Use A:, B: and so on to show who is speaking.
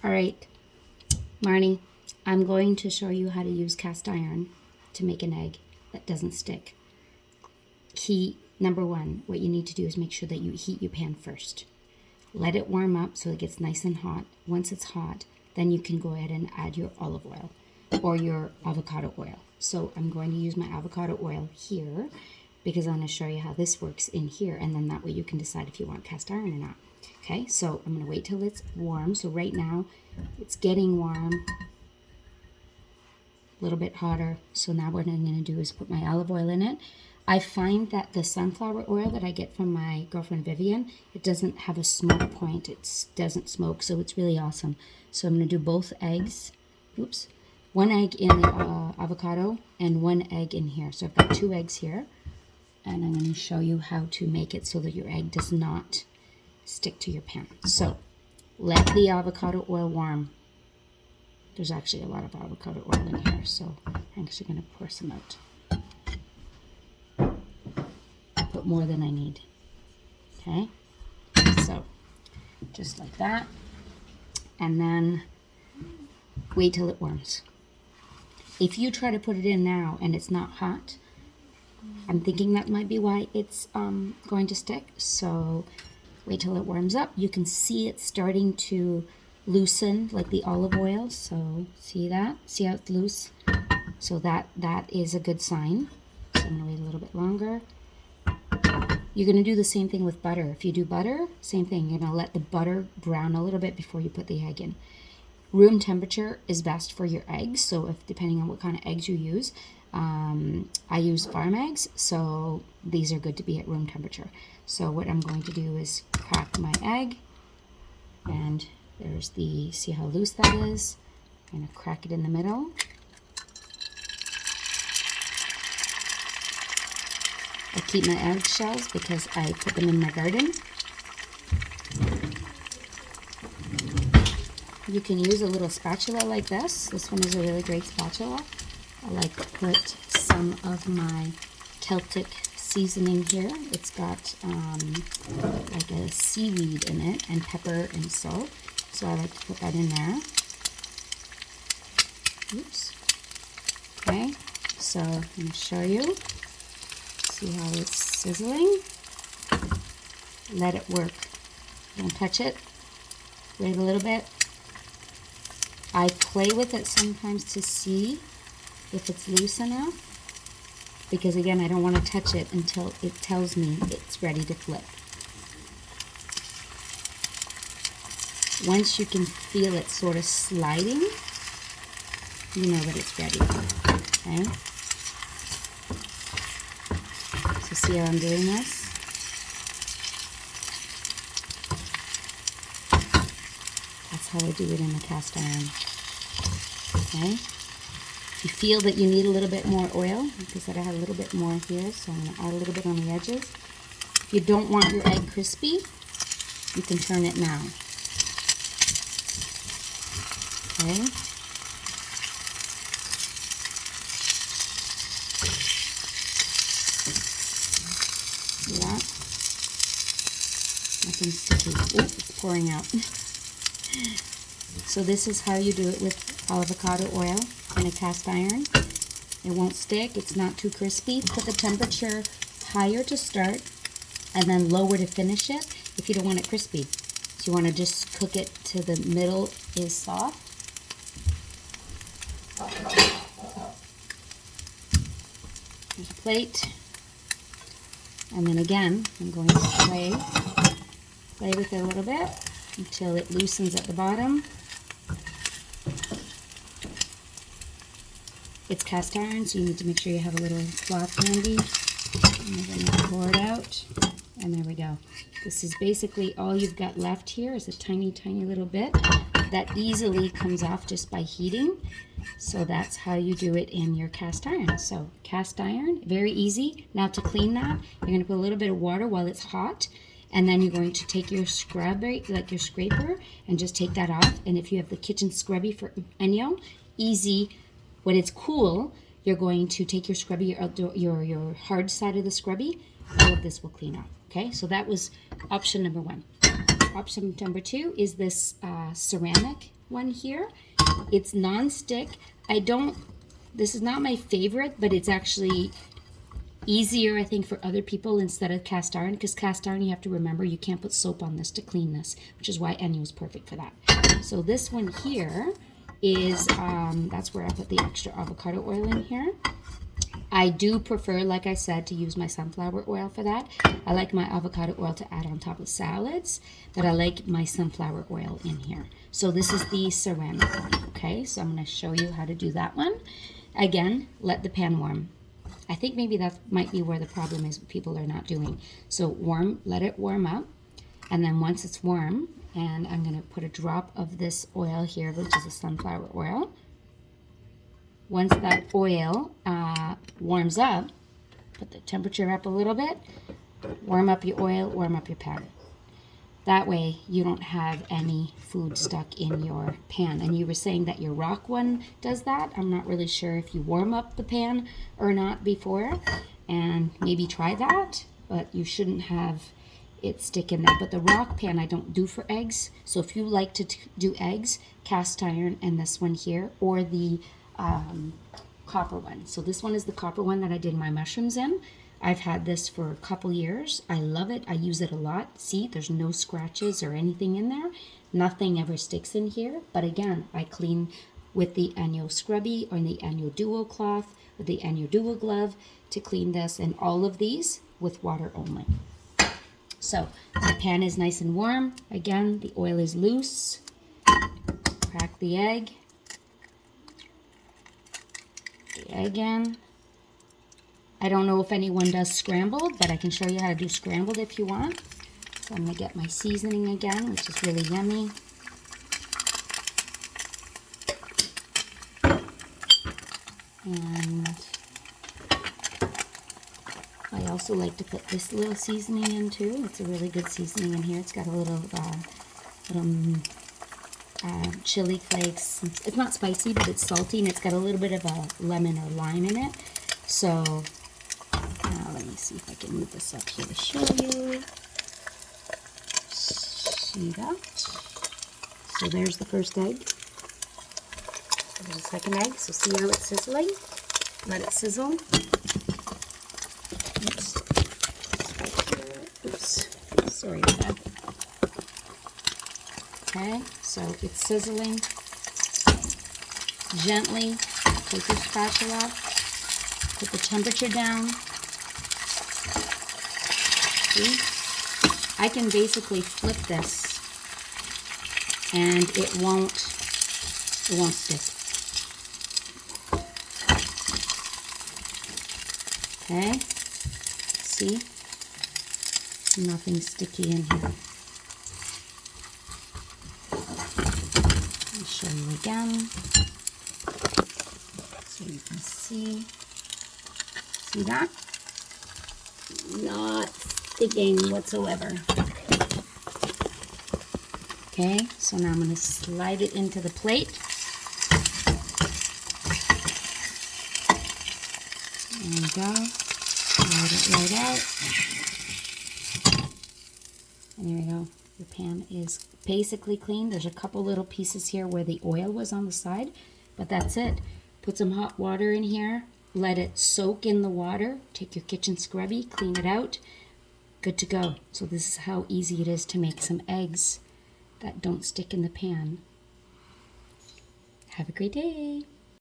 A: All right, Marnie, I'm going to show you how to use cast iron to make an egg that doesn't stick. Key number one, what you need to do is make sure that you heat your pan first. Let it warm up so it gets nice and hot. Once it's hot, then you can go ahead and add your olive oil or your avocado oil. So I'm going to use my avocado oil here because I'm going to show you how this works in here, and then that way you can decide if you want cast iron or not. Okay, so I'm going to wait till it's warm. So right now it's getting warm, a little bit hotter. So now what I'm going to do is put my olive oil in it. I find that the sunflower oil that I get from my girlfriend Vivian, it doesn't have a smoke point. It doesn't smoke, so it's really awesome. So I'm going to do both eggs. Oops. One egg in the avocado and one egg in here. So I've got 2 eggs here. And I'm going to show you how to make it so that your egg does not stick to your pan. So let the avocado oil warm. There's actually a lot of avocado oil in here, so I'm actually going to pour some out. Put more than I need. Okay, so just like that, and then wait till it warms. If you try to put it in now and it's not hot, I'm thinking that might be why it's going to stick. So wait till it warms up. You can see it starting to loosen like the olive oil. So see that? See how it's loose? So that is a good sign. So I'm going to wait a little bit longer. You're going to do the same thing with butter. If you do butter, same thing. You're going to let the butter brown a little bit before you put the egg in. Room temperature is best for your eggs. So if depending on what kind of eggs you use, I use farm eggs, so these are good to be at room temperature. So what I'm going to do is crack my egg, and there's the, see how loose that is? I'm going to crack it in the middle. I keep my eggshells because I put them in my garden. You can use a little spatula like this. This one is a really great spatula. I like to put some of my Celtic seasoning here. It's got like a seaweed in it and pepper and salt. So I like to put that in there. Oops. Okay, so I'm going to show you. See how it's sizzling? Let it work. Don't touch it. Wait a little bit. I play with it sometimes to see if it's loose enough, because again, I don't want to touch it until it tells me it's ready to flip. Once you can feel it sort of sliding, you know that it's ready. Okay? So see how I'm doing this? That's how I do it in the cast iron. Okay? If you feel that you need a little bit more oil, because I had a little bit more here, so I'm going to add a little bit on the edges. If you don't want your egg crispy, you can turn it now. Okay. See that? Nothing sticky. Oh, it's pouring out. So this is how you do it with avocado oil in a cast iron. It won't stick. It's not too crispy. Put the temperature higher to start and then lower to finish it if you don't want it crispy. So you want to just cook it to the middle is soft. There's a plate. And then again, I'm going to play with it a little bit until it loosens at the bottom. It's cast iron, so you need to make sure you have a little cloth handy. And then you pour it out, and there we go. This is basically all you've got left here is a tiny, tiny little bit that easily comes off just by heating. So that's how you do it in your cast iron. So cast iron, very easy. Now to clean that, you're going to put a little bit of water while it's hot, and then you're going to take your scrubber, like your scraper, and just take that off. And if you have the kitchen scrubby for ENJO, easy. When it's cool, you're going to take your scrubby, your hard side of the scrubby. All of this will clean up. Okay, so that was option number 1. Option number 2 is this ceramic one here. It's non-stick. This is not my favorite, but it's actually easier, I think, for other people instead of cast iron, because cast iron, you have to remember, you can't put soap on this to clean this, which is why ENJO is perfect for that. So this one here is, that's where I put the extra avocado oil in here. I do prefer, like I said, to use my sunflower oil for that. I like my avocado oil to add on top of salads, but I like my sunflower oil in here. So this is the ceramic one, okay? So I'm going to show you how to do that one. Again, let the pan warm. I think maybe that might be where the problem is, what people are not doing. So let it warm up, and then once it's warm, and I'm going to put a drop of this oil here, which is a sunflower oil. Once that oil warms up, put the temperature up a little bit, warm up your oil, warm up your pan. That way you don't have any food stuck in your pan. And you were saying that your rock one does that. I'm not really sure if you warm up the pan or not before, and maybe try that, but you shouldn't have it stick in there. But the rock pan I don't do for eggs. So if you like to do eggs, cast iron and this one here, or the copper one. So this one is the copper one that I did my mushrooms in. I've had this for a couple years. I love it. I use it a lot. See, there's no scratches or anything in there. Nothing ever sticks in here. But again, I clean with the ENJO scrubi or the ENJO duocloth or the ENJO duoglove to clean this, and all of these with water only. So my pan is nice and warm. Again, the oil is loose. Crack the egg. The egg in. I don't know if anyone does scrambled, but I can show you how to do scrambled if you want. So I'm going to get my seasoning again, which is really yummy. And I also like to put this little seasoning in too. It's a really good seasoning in here. It's got a little chili flakes. It's not spicy, but it's salty, and it's got a little bit of a lemon or lime in it. So let me see if I can move this up here to show you. See that? So there's the first egg. There's the second egg. So see how it's sizzling? Let it sizzle. Oops. Right here. Oops. Sorry about that. Okay, so it's sizzling. Gently take your spatula. Put the temperature down. See? I can basically flip this and it won't stick. Okay? See? Nothing sticky in here. I'll show you again so you can see. See that? Not sticking whatsoever. Okay, so now I'm going to slide it into the plate. There we go. Slide it right out. And there we go. Your pan is basically clean. There's a couple little pieces here where the oil was on the side, but that's it. Put some hot water in here. Let it soak in the water. Take your kitchen scrubby, clean it out. Good to go. So this is how easy it is to make some eggs that don't stick in the pan. Have a great day.